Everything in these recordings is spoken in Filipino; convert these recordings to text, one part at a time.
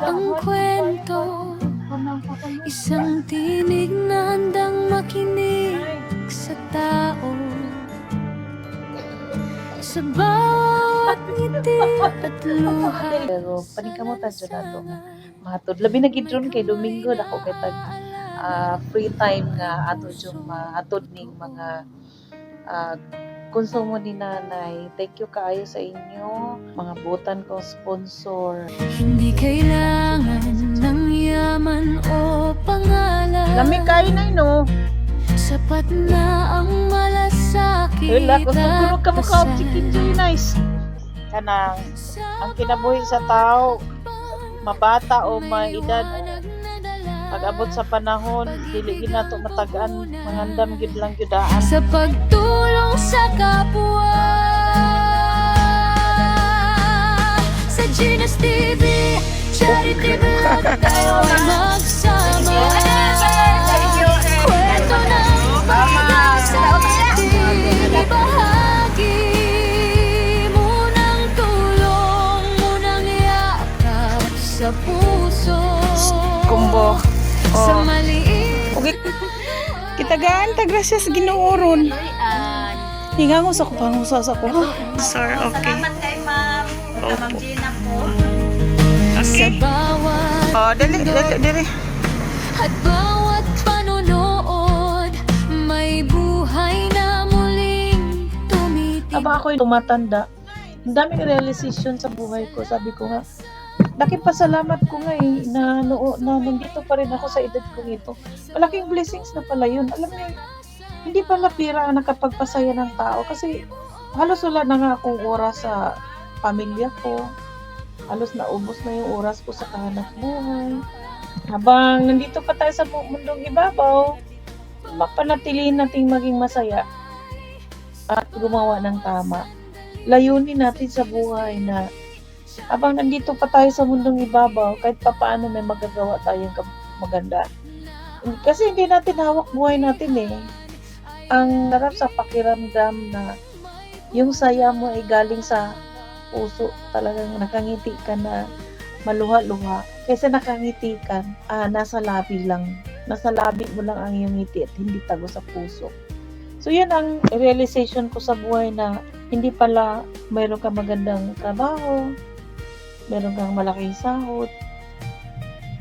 ang kwento, isang tinig na handang makinig sa tao. Sa bawat ngiti at luha. Pero paningkamutan dyan nato nga mahatod. Labi na gidron kay Domingo dako kay tag free time nga ato yung mahatod ning mga konsumo ni nanay. Thank you kaayo sa inyo mga butan kong sponsor. Hindi kailangan ng yaman o pangalan. Lami kayo na no. Sapat na ang malasakit. Wala, kung nagulog ka mo ka at chicken joy nice. Kanang ang kinabuhi sa tao, mabata o may edad, pag-abot sa panahon, dili ginato matagaan, mangandam gyud lang gyudaan. sa pagtulong sa kapwa. Sa Genius TV, charity vlog, tayo ay magsama. Kwento ng pag-asa, ibahagi mo ng tulong, munang yakap sa puso. Kumbo. Sa Oh. maliit. Okay. Kitagaan ta gracias Ginooron. Hingango sa ko pangusa sa ko. Sir, okay. Salamat kay ma'am. Ma'am Gina po. Sa bawat Oh, dali. at bawat panonood, may buhay na muling tumitig. Aba ako'y tumatanda. Ang daming realization sa buhay ko. Sabi ko nga, nakipasalamat ko nga na nandito pa rin ako sa edad kong ito. Malaking blessings na pala yun. Alam niyo, hindi pala pira ang nakapagpasaya ng tao kasi halos wala na nga akong oras sa pamilya ko. Halos naubos na yung oras ko sa kahanap buhay. Habang nandito pa tayo sa mundong ibabaw, mapanatilihin nating maging masaya at gumawa ng tama. Layunin natin sa buhay na habang nandito pa tayo sa mundong ibabaw, kahit papaano may magagawa tayong maganda. Kasi hindi natin hawak buhay natin eh. Ang narap sa pakiramdam na yung saya mo ay galing sa puso, talagang nakangiti ka na maluha-luha. Kasi nakangiti ka, nasa labi lang. Nasa labi mo lang ang iyong ngiti at hindi tago sa puso. So yan ang realization ko sa buhay na hindi pala mayroon kang magandang trabaho, meron kang malaking sahod,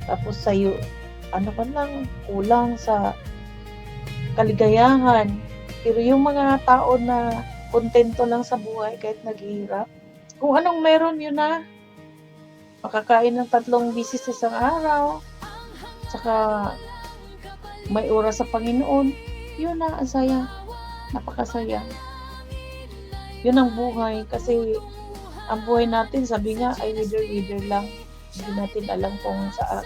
tapos sa'yo, ano ka lang, kulang sa kaligayahan. Pero yung mga tao na kontento lang sa buhay kahit naghihirap, kung anong meron yun na, makakain ng 3 bisis sa isang araw, saka may oras sa Panginoon, yun na, ang saya, napakasaya. Yun ang buhay, kasi ang buhay natin, sabi nga, ay wither lang. Hindi natin alam kung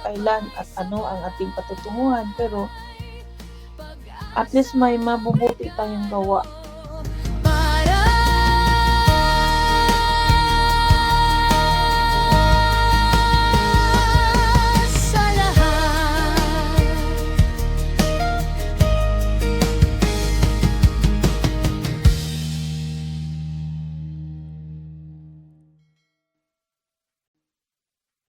kailan at ano ang ating patutunguhan. Pero, at least may mabubuti tayong gawa.